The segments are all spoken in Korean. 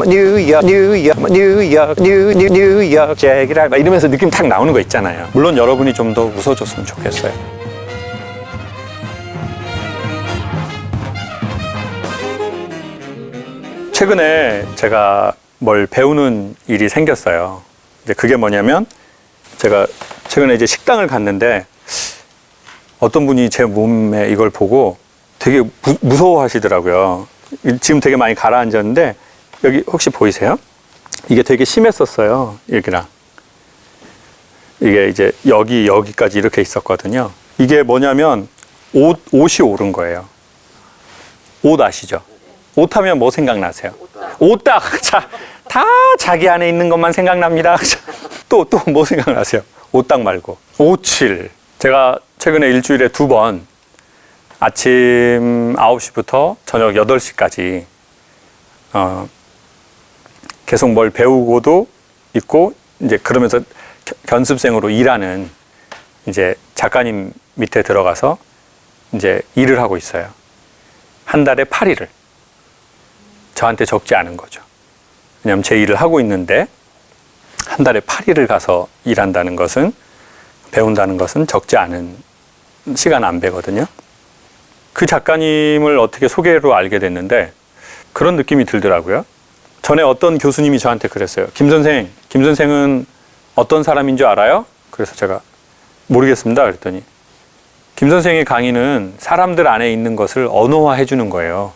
뉴욕 check it out 막 이러면서 느낌 탁 나오는 거 있잖아요. 물론 여러분이 좀 더 웃어줬으면 좋겠어요. 최근에 제가 뭘 배우는 일이 생겼어요. 이제 그게 뭐냐면 제가 최근에 이제 식당을 갔는데 어떤 분이 제 몸에 이걸 보고 되게 무서워 하시더라고요. 지금 되게 많이 가라앉았는데 여기 혹시 보이세요? 이게 되게 심했었어요. 여기랑. 이게 이제 여기까지 이렇게 있었거든요. 이게 뭐냐면 옷이 오른 거예요. 옷 아시죠? 옷 하면 뭐 생각나세요? 옷딱. 자, 다 자기 안에 있는 것만 생각납니다. 또 뭐 생각나세요? 옷딱 말고. 오칠. 제가 최근에 일주일에 2번 아침 9시부터 저녁 8시까지 계속 뭘 배우고도 있고 이제 그러면서 견습생으로 일하는 이제 작가님 밑에 들어가서 이제 일을 하고 있어요. 한 달에 8일을. 저한테 적지 않은 거죠. 왜냐하면 제 일을 하고 있는데 한 달에 8일을 가서 일한다는 것은 배운다는 것은 적지 않은 시간 안배거든요. 그 작가님을 어떻게 소개로 알게 됐는데 그런 느낌이 들더라고요. 전에 어떤 교수님이 저한테 그랬어요. 김 선생은 어떤 사람인 줄 알아요? 그래서 제가 모르겠습니다. 그랬더니 김 선생의 강의는 사람들 안에 있는 것을 언어화해 주는 거예요.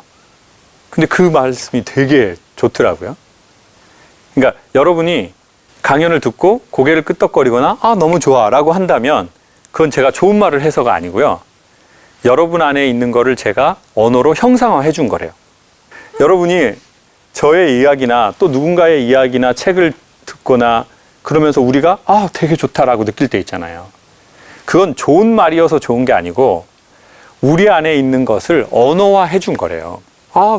근데 그 말씀이 되게 좋더라고요. 그러니까 여러분이 강연을 듣고 고개를 끄덕거리거나 너무 좋아 라고 한다면 그건 제가 좋은 말을 해서가 아니고요. 여러분 안에 있는 거를 제가 언어로 형상화해 준 거래요. 여러분이 저의 이야기나 또 누군가의 이야기나 책을 듣거나 그러면서 우리가 되게 좋다라고 느낄 때 있잖아요. 그건 좋은 말이어서 좋은 게 아니고 우리 안에 있는 것을 언어화해 준 거래요.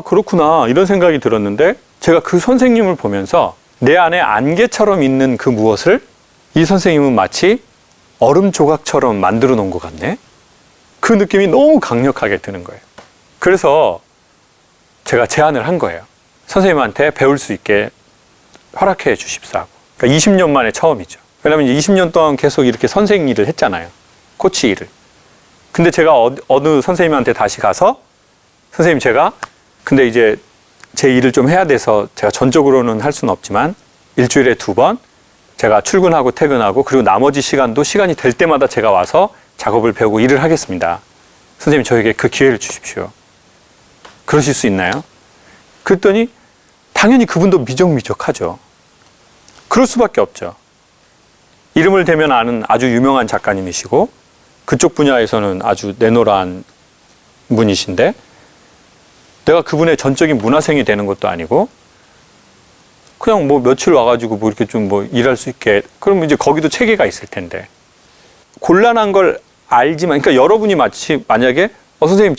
그렇구나 이런 생각이 들었는데 제가 그 선생님을 보면서 내 안에 안개처럼 있는 그 무엇을 이 선생님은 마치 얼음 조각처럼 만들어 놓은 것 같네. 그 느낌이 너무 강력하게 드는 거예요. 그래서 제가 제안을 한 거예요. 선생님한테 배울 수 있게 허락해 주십사 하고. 그러니까 20년 만에 처음이죠. 왜냐하면 20년 동안 계속 이렇게 선생 일을 했잖아요. 코치 일을. 근데 제가 어느 선생님한테 다시 가서 선생님 근데 이제 제 일을 좀 해야 돼서 제가 전적으로는 할 수는 없지만 일주일에 2번 제가 출근하고 퇴근하고 그리고 나머지 시간도 시간이 될 때마다 제가 와서 작업을 배우고 일을 하겠습니다. 선생님 저에게 그 기회를 주십시오. 그러실 수 있나요? 그랬더니 당연히 그분도 미적미적하죠. 그럴 수밖에 없죠. 이름을 대면 아는 아주 유명한 작가님이시고 그쪽 분야에서는 아주 내노라한 분이신데 내가 그분의 전적인 문화생이 되는 것도 아니고 그냥 뭐 며칠 와가지고 뭐 이렇게 좀 뭐 일할 수 있게 그러면 이제 거기도 체계가 있을 텐데 곤란한 걸 알지만 그러니까 여러분이 만약에 선생님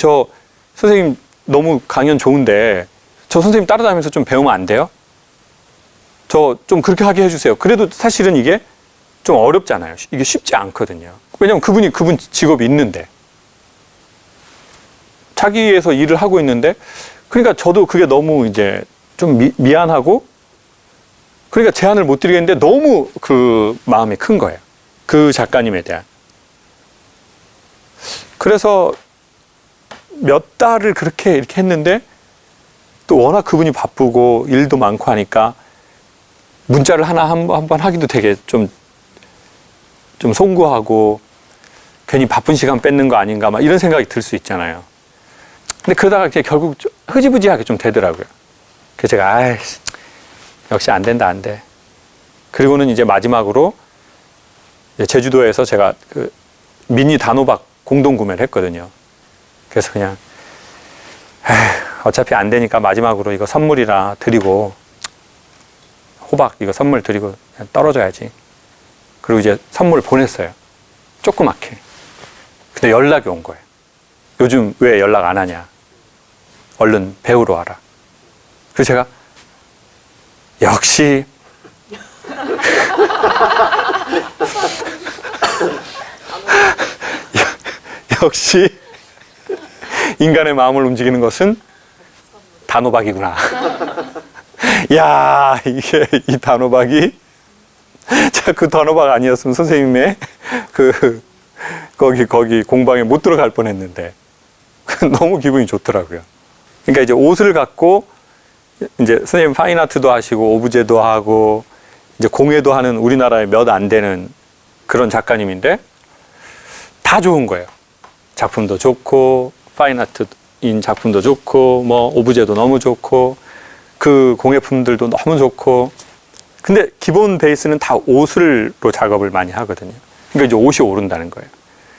선생님 너무 강연 좋은데 저 선생님 따라다니면서 좀 배우면 안 돼요? 저 좀 그렇게 하게 해주세요. 그래도 사실은 이게 좀 어렵잖아요. 이게 쉽지 않거든요. 왜냐면 그분 직업이 있는데 자기 위해서 일을 하고 있는데 그러니까 저도 그게 너무 이제 좀 미안하고 그러니까 제안을 못 드리겠는데 너무 그 마음이 큰 거예요. 그 작가님에 대한. 그래서 몇 달을 이렇게 했는데 또 워낙 그분이 바쁘고 일도 많고 하니까 문자를 한 번 하기도 되게 좀 송구하고 괜히 바쁜 시간 뺏는 거 아닌가 막 이런 생각이 들 수 있잖아요. 근데 그러다가 결국 흐지부지하게 좀 되더라고요. 그래서 제가 역시 안 된다 안 돼. 그리고는 이제 마지막으로 제주도에서 제가 그 미니 단호박 공동 구매를 했거든요. 그래서 그냥 어차피 안 되니까 마지막으로 이거 선물이라 드리고 호박 이거 선물 드리고 그냥 떨어져야지. 그리고 이제 선물 보냈어요. 조그맣게. 근데 연락이 온 거예요. 요즘 왜 연락 안 하냐. 얼른 배우러 와라. 그래서 제가 역시 역시 인간의 마음을 움직이는 것은 단호박이구나. 야, 이게 이 단호박이 자, 그 단호박 아니었으면 선생님의 거기 공방에 못 들어갈 뻔했는데 너무 기분이 좋더라고요. 그러니까 이제 옷을 갖고 이제 선생님 파인아트도 하시고 오브제도 하고 이제 공예도 하는 우리나라에 몇 안 되는 그런 작가님인데 다 좋은 거예요. 작품도 좋고 파인아트인 작품도 좋고 뭐 오브제도 너무 좋고 그 공예품들도 너무 좋고, 근데 기본 베이스는 다 옷으로 작업을 많이 하거든요. 그러니까 이제 옷이 오른다는 거예요.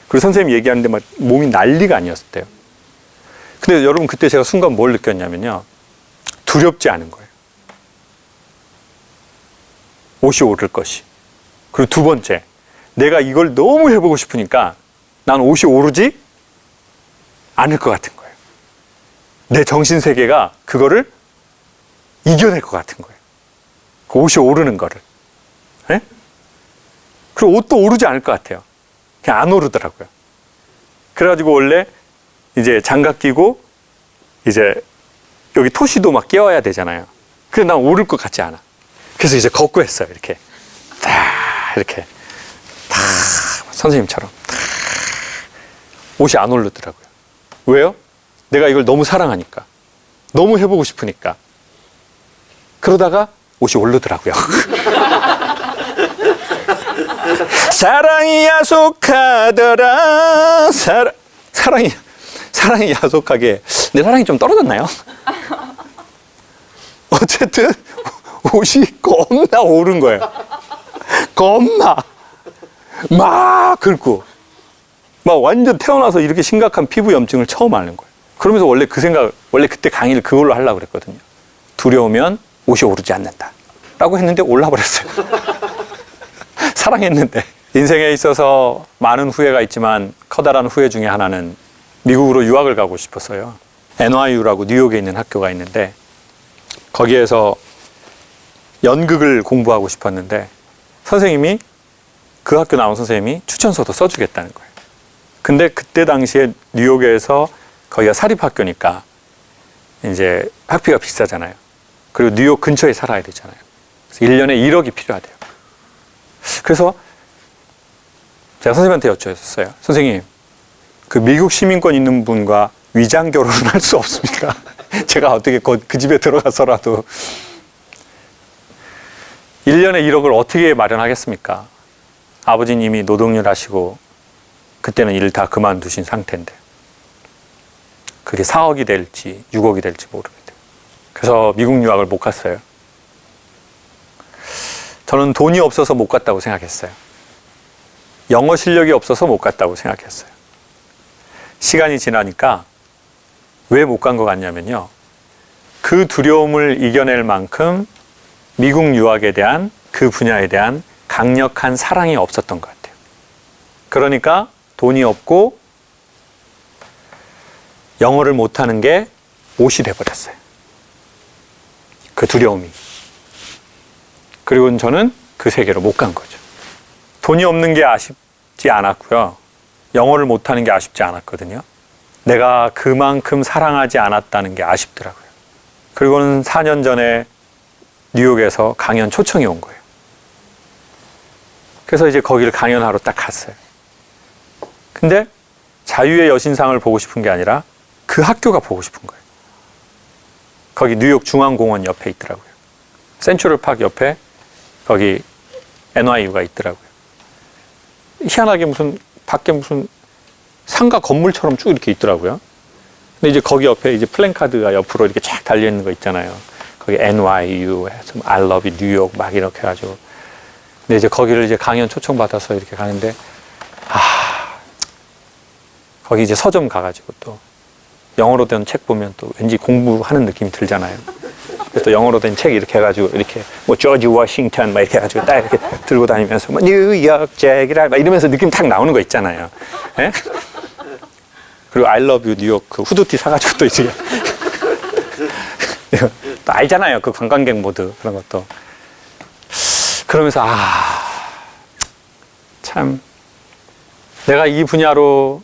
그리고 선생님 얘기하는데 막 몸이 난리가 아니었대요. 근데 여러분 그때 제가 순간 뭘 느꼈냐면요, 두렵지 않은 거예요. 옷이 오를 것이. 그리고 두 번째, 내가 이걸 너무 해보고 싶으니까 난 옷이 오르지 않을 것 같은 거예요. 내 정신세계가 그거를 이겨낼 것 같은 거예요. 그 옷이 오르는 거를. 네? 그리고 옷도 오르지 않을 것 같아요. 그냥 안 오르더라고요. 그래가지고 원래 이제 장갑 끼고 이제 여기 토시도 막 끼워야 되잖아요. 근데 난 오를 것 같지 않아. 그래서 이제 걷고 했어요. 이렇게. 이렇게. 선생님처럼. 옷이 안 오르더라고요. 왜요? 내가 이걸 너무 사랑하니까. 너무 해보고 싶으니까. 그러다가 옷이 오르더라고요. 사랑이 야속하더라. 사랑이 야속하게. 내 사랑이 좀 떨어졌나요? 어쨌든 옷이 겁나 오른 거예요. 겁나 막 긁고 막 완전 태어나서 이렇게 심각한 피부 염증을 처음 앓는 거예요. 그러면서 원래 그때 강의를 그걸로 하려고 그랬거든요. 두려우면 옷이 오르지 않는다 라고 했는데 올라버렸어요. 사랑했는데. 인생에 있어서 많은 후회가 있지만 커다란 후회 중에 하나는 미국으로 유학을 가고 싶었어요. NYU라고 뉴욕에 있는 학교가 있는데 거기에서 연극을 공부하고 싶었는데 선생님이, 그 학교 나온 선생님이 추천서도 써주겠다는 거예요. 근데 그때 당시에 뉴욕에서 거기가 사립학교니까 이제 학비가 비싸잖아요. 그리고 뉴욕 근처에 살아야 되잖아요. 그래서 1년에 1억이 필요하대요. 그래서 제가 선생님한테 여쭤봤어요. 선생님, 그 미국 시민권 있는 분과 위장 결혼을 할 수 없습니까? 제가 어떻게 그 집에 들어가서라도 1년에 1억을 어떻게 마련하겠습니까? 아버지님이 노동일 하시고 그때는 일을 다 그만두신 상태인데 그게 4억이 될지 6억이 될지 모르겠어요. 그래서 미국 유학을 못 갔어요. 저는 돈이 없어서 못 갔다고 생각했어요. 영어 실력이 없어서 못 갔다고 생각했어요. 시간이 지나니까 왜 못 간 것 같냐면요, 그 두려움을 이겨낼 만큼 미국 유학에 대한, 그 분야에 대한 강력한 사랑이 없었던 것 같아요. 그러니까 돈이 없고 영어를 못하는 게 옷이 돼버렸어요. 그 두려움이. 그리고 저는 그 세계로 못 간 거죠. 돈이 없는 게 아쉽지 않았고요. 영어를 못하는 게 아쉽지 않았거든요. 내가 그만큼 사랑하지 않았다는 게 아쉽더라고요. 그리고는 4년 전에 뉴욕에서 강연 초청이 온 거예요. 그래서 이제 거기를 강연하러 딱 갔어요. 근데 자유의 여신상을 보고 싶은 게 아니라 그 학교가 보고 싶은 거예요. 거기 뉴욕 중앙공원 옆에 있더라고요. 센트럴파크 옆에 거기 NYU가 있더라고요. 희한하게 밖에 무슨 상가 건물처럼 쭉 이렇게 있더라고요. 근데 이제 거기 옆에 이제 플랜카드가 옆으로 이렇게 쫙 달려있는 거 있잖아요. 거기 NYU, I love you, 뉴욕 막 이렇게 해가지고. 근데 이제 거기를 이제 강연 초청받아서 이렇게 가는데, 거기 이제 서점 가가지고 또 영어로 된 책 보면 또 왠지 공부하는 느낌이 들잖아요. 또 영어로 된 책 이렇게 해가지고 이렇게 뭐 조지 워싱턴 막 이렇게 해가지고 딱 이렇게 들고 다니면서 뭐 뉴욕 잭이라 막 이러면서 느낌 탁 나오는 거 있잖아요. 예? 그리고 I love you 뉴욕 그 후드티 사가지고 또 이제 또 알잖아요. 그 관광객 모드 그런 것도. 그러면서 참 내가 이 분야로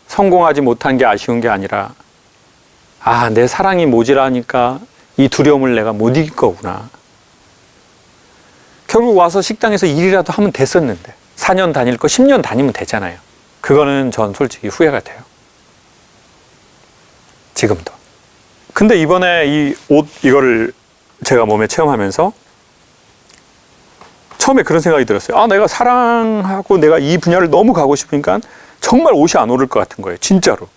성공하지 못한 게 아쉬운 게 아니라 내 사랑이 모자라니까 이 두려움을 내가 못 이길 거구나. 결국 와서 식당에서 일이라도 하면 됐었는데 4년 다닐 거 10년 다니면 되잖아요. 그거는 전 솔직히 후회가 돼요. 지금도. 근데 이번에 이 옷 이거를 제가 몸에 체험하면서 처음에 그런 생각이 들었어요. 아, 내가 사랑하고 내가 이 분야를 너무 가고 싶으니까 정말 옷이 안 오를 것 같은 거예요. 진짜로.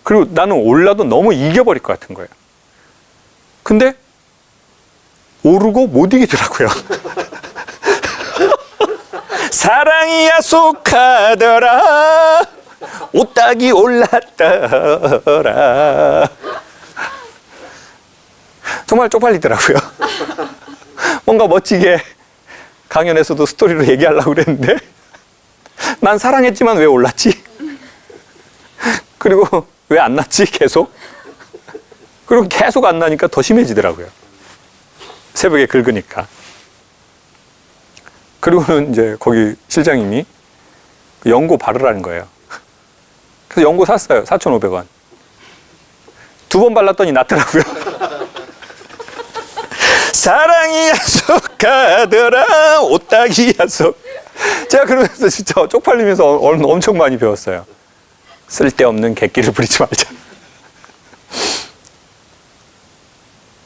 그리고 나는 올라도 너무 이겨버릴 것 같은 거예요. 근데 오르고 못 이기더라고요. 사랑이 야속하더라 옷딱이 올랐더라. 정말 쪽팔리더라고요. 뭔가 멋지게 강연에서도 스토리로 얘기하려고 그랬는데 난 사랑했지만 왜 올랐지? 그리고 왜 안 났지? 계속. 그리고 계속 안 나니까 더 심해지더라고요. 새벽에 긁으니까. 그리고는 이제 거기 실장님이 연고 바르라는 거예요. 그래서 연고 샀어요. 4,500원. 2번 발랐더니 낫더라고요. 사랑이 야속하더라 옷딱이 야속. 제가 그러면서 진짜 쪽팔리면서 엄청 많이 배웠어요. 쓸데없는 객기를 부리지 말자.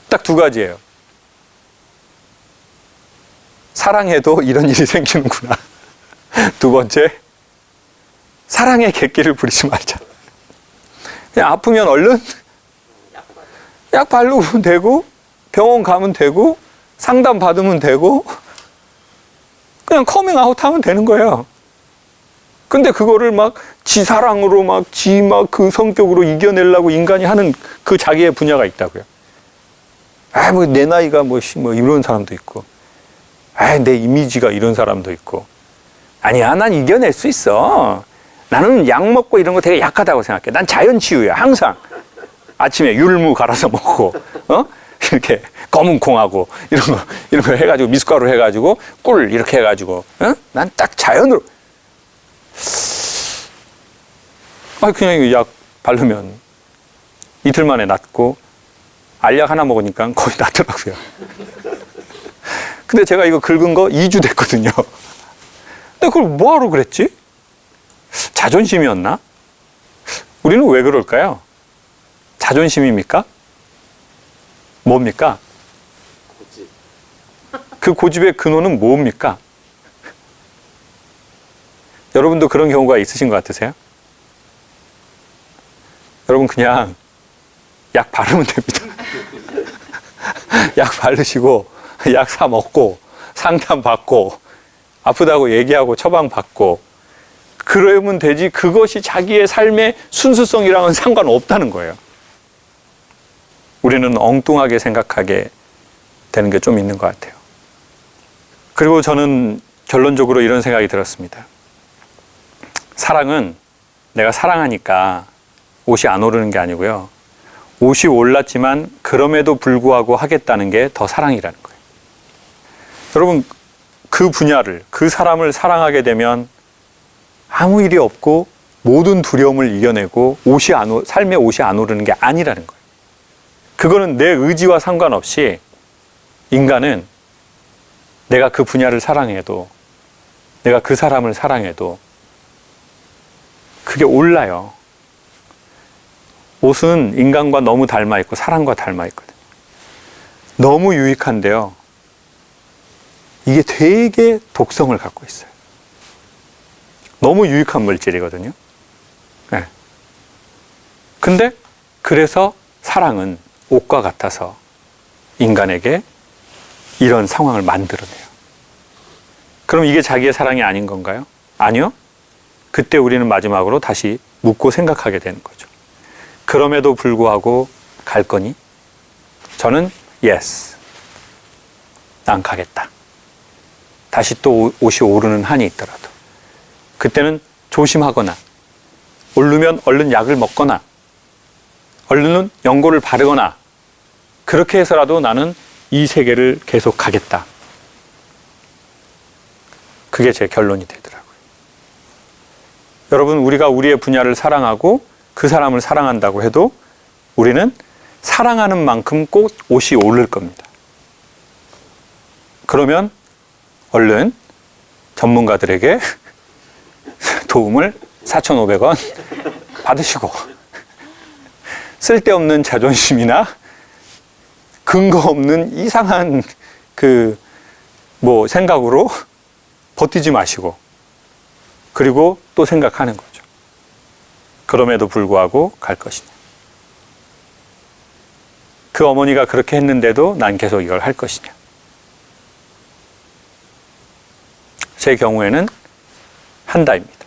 딱 2가지예요. 사랑해도 이런 일이 생기는구나. 2번째, 사랑의 객기를 부리지 말자. 그냥 아프면 얼른 약 바르면 되고 병원 가면 되고 상담 받으면 되고 그냥 커밍아웃 하면 되는 거예요. 근데 그거를 막 지 사랑으로 막 그 성격으로 이겨내려고 인간이 하는 그 자기의 분야가 있다고요. 아, 뭐 내 나이가 뭐 이런 사람도 있고, 아, 내 이미지가 이런 사람도 있고. 아니야, 난 이겨낼 수 있어. 나는 약 먹고 이런 거 되게 약하다고 생각해. 난 자연치유야, 항상. 아침에 율무 갈아서 먹고, 이렇게 검은 콩하고 이런 거 해가지고 미숫가루 해가지고 꿀 이렇게 해가지고, 난 딱 자연으로. 아, 그냥 약 바르면 이틀 만에 낫고 알약 하나 먹으니까 거의 낫더라고요. 근데 제가 이거 긁은 거 2주 됐거든요. 근데 그걸 뭐하러 그랬지? 자존심이었나? 우리는 왜 그럴까요? 자존심입니까? 뭡니까? 고집. 그 고집의 근원은 뭡니까? 여러분도 그런 경우가 있으신 것 같으세요? 여러분 그냥 약 바르면 됩니다. 약 바르시고 약 사 먹고 상담 받고 아프다고 얘기하고 처방 받고 그러면 되지, 그것이 자기의 삶의 순수성이랑은 상관없다는 거예요. 우리는 엉뚱하게 생각하게 되는 게 좀 있는 것 같아요. 그리고 저는 결론적으로 이런 생각이 들었습니다. 사랑은 내가 사랑하니까 옷이 안 오르는 게 아니고요. 옷이 올랐지만 그럼에도 불구하고 하겠다는 게 더 사랑이라는 거예요. 여러분, 그 분야를, 그 사람을 사랑하게 되면 아무 일이 없고 모든 두려움을 이겨내고 삶의 옷이 안 오르는 게 아니라는 거예요. 그거는 내 의지와 상관없이 인간은 내가 그 분야를 사랑해도, 내가 그 사람을 사랑해도 그게 올라요. 옷은 인간과 너무 닮아 있고 사람과 닮아 있거든요. 너무 유익한데요. 이게 되게 독성을 갖고 있어요. 너무 유익한 물질이거든요. 네. 근데 그래서 사랑은 옷과 같아서 인간에게 이런 상황을 만들어내요. 그럼 이게 자기의 사랑이 아닌 건가요? 아니요. 그때 우리는 마지막으로 다시 묻고 생각하게 되는 거죠. 그럼에도 불구하고 갈 거니? 저는 yes. 난 가겠다. 다시 또 옷이 오르는 한이 있더라도. 그때는 조심하거나, 오르면 얼른 약을 먹거나, 얼른 연고를 바르거나, 그렇게 해서라도 나는 이 세계를 계속 가겠다. 그게 제 결론이 되더라고요. 여러분, 우리가 우리의 분야를 사랑하고 그 사람을 사랑한다고 해도 우리는 사랑하는 만큼 꼭 옷이 오를 겁니다. 그러면 얼른 전문가들에게 도움을 4,500원 받으시고 쓸데없는 자존심이나 근거 없는 이상한 생각으로 버티지 마시고, 그리고 또 생각하는 거죠. 그럼에도 불구하고 갈 것이냐. 그 어머니가 그렇게 했는데도 난 계속 이걸 할 것이냐. 제 경우에는 한다입니다.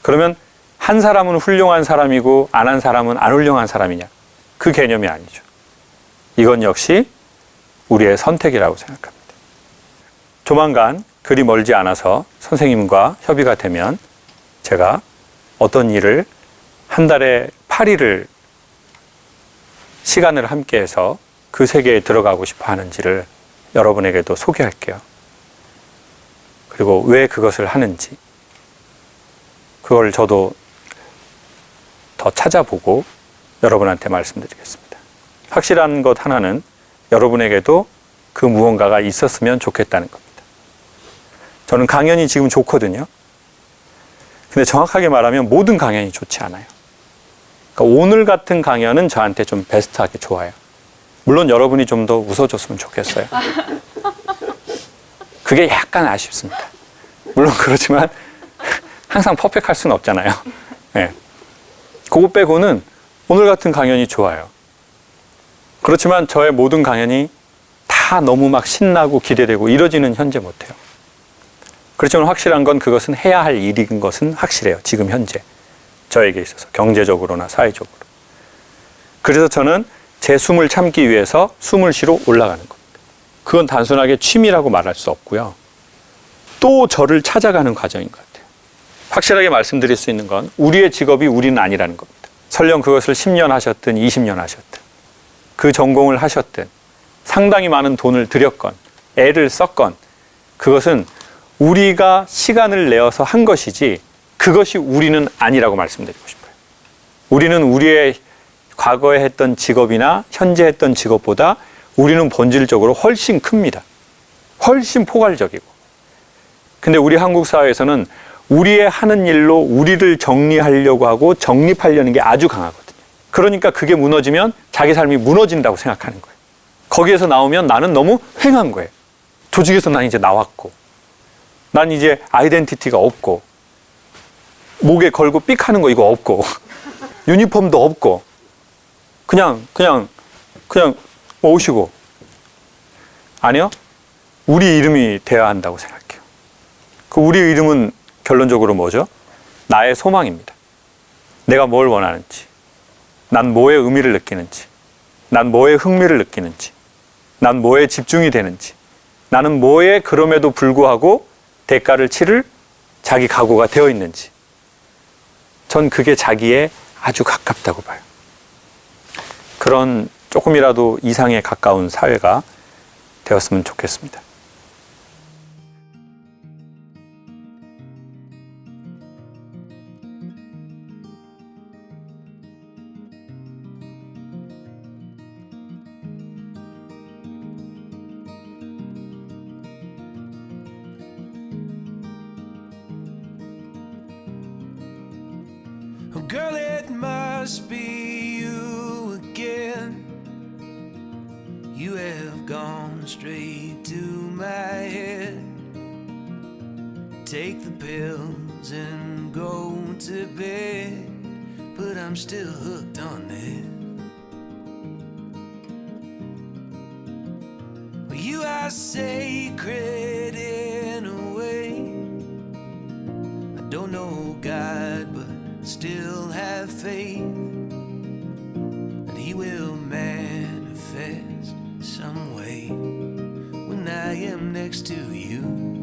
그러면 한 사람은 훌륭한 사람이고 안 한 사람은 안 훌륭한 사람이냐? 그 개념이 아니죠. 이건 역시 우리의 선택이라고 생각합니다. 조만간 그리 멀지 않아서 선생님과 협의가 되면 제가 어떤 일을 한 달에 8일을 시간을 함께해서 그 세계에 들어가고 싶어 하는지를 여러분에게도 소개할게요. 그리고 왜 그것을 하는지, 그걸 저도 더 찾아보고 여러분한테 말씀드리겠습니다. 확실한 것 하나는 여러분에게도 그 무언가가 있었으면 좋겠다는 겁니다. 저는 강연이 지금 좋거든요. 근데 정확하게 말하면 모든 강연이 좋지 않아요. 그러니까 오늘 같은 강연은 저한테 좀 베스트하게 좋아요. 물론 여러분이 좀 더 웃어줬으면 좋겠어요. 그게 약간 아쉽습니다. 물론 그렇지만 항상 퍼펙트할 수는 없잖아요. 네. 그거 빼고는 오늘 같은 강연이 좋아요. 그렇지만 저의 모든 강연이 다 너무 막 신나고 기대되고 이러지는 현재 못해요. 그렇지만 확실한 건 그것은 해야 할 일인 것은 확실해요. 지금 현재 저에게 있어서 경제적으로나 사회적으로. 그래서 저는 제 숨을 참기 위해서 숨을 쉬러 올라가는 겁니다. 그건 단순하게 취미라고 말할 수 없고요. 또 저를 찾아가는 과정인 것 같아요. 확실하게 말씀드릴 수 있는 건 우리의 직업이 우리는 아니라는 겁니다. 설령 그것을 10년 하셨든 20년 하셨든 그 전공을 하셨든 상당히 많은 돈을 들였건 애를 썼건 그것은 우리가 시간을 내어서 한 것이지 그것이 우리는 아니라고 말씀드리고 싶어요. 우리는 우리의 과거에 했던 직업이나 현재 했던 직업보다 우리는 본질적으로 훨씬 큽니다. 훨씬 포괄적이고. 근데 우리 한국 사회에서는 우리의 하는 일로 우리를 정리하려고 하고 정립하려는 게 아주 강하거든요. 그러니까 그게 무너지면 자기 삶이 무너진다고 생각하는 거예요. 거기에서 나오면 나는 너무 횡한 거예요. 조직에서 난 이제 나왔고, 난 이제 아이덴티티가 없고, 목에 걸고 삑 하는 거 이거 없고, 유니폼도 없고, 그냥 오시고. 아니요. 우리 이름이 돼야 한다고 생각해요. 그 우리 이름은 결론적으로 뭐죠? 나의 소망입니다. 내가 뭘 원하는지, 난 뭐에 의미를 느끼는지, 난 뭐에 흥미를 느끼는지, 난 뭐에 집중이 되는지, 나는 뭐에 그럼에도 불구하고 대가를 치를 자기 각오가 되어 있는지, 전 그게 자기에 아주 가깝다고 봐요. 그런 조금이라도 이상에 가까운 사회가 되었으면 좋겠습니다. Oh, girl, it must be you again. You have gone straight to my head. Take the pills and go to bed, but I'm still hooked on this. Well, you are sacred in a way. I don't know God, but still have faith that He will manifest some way when I am next to you.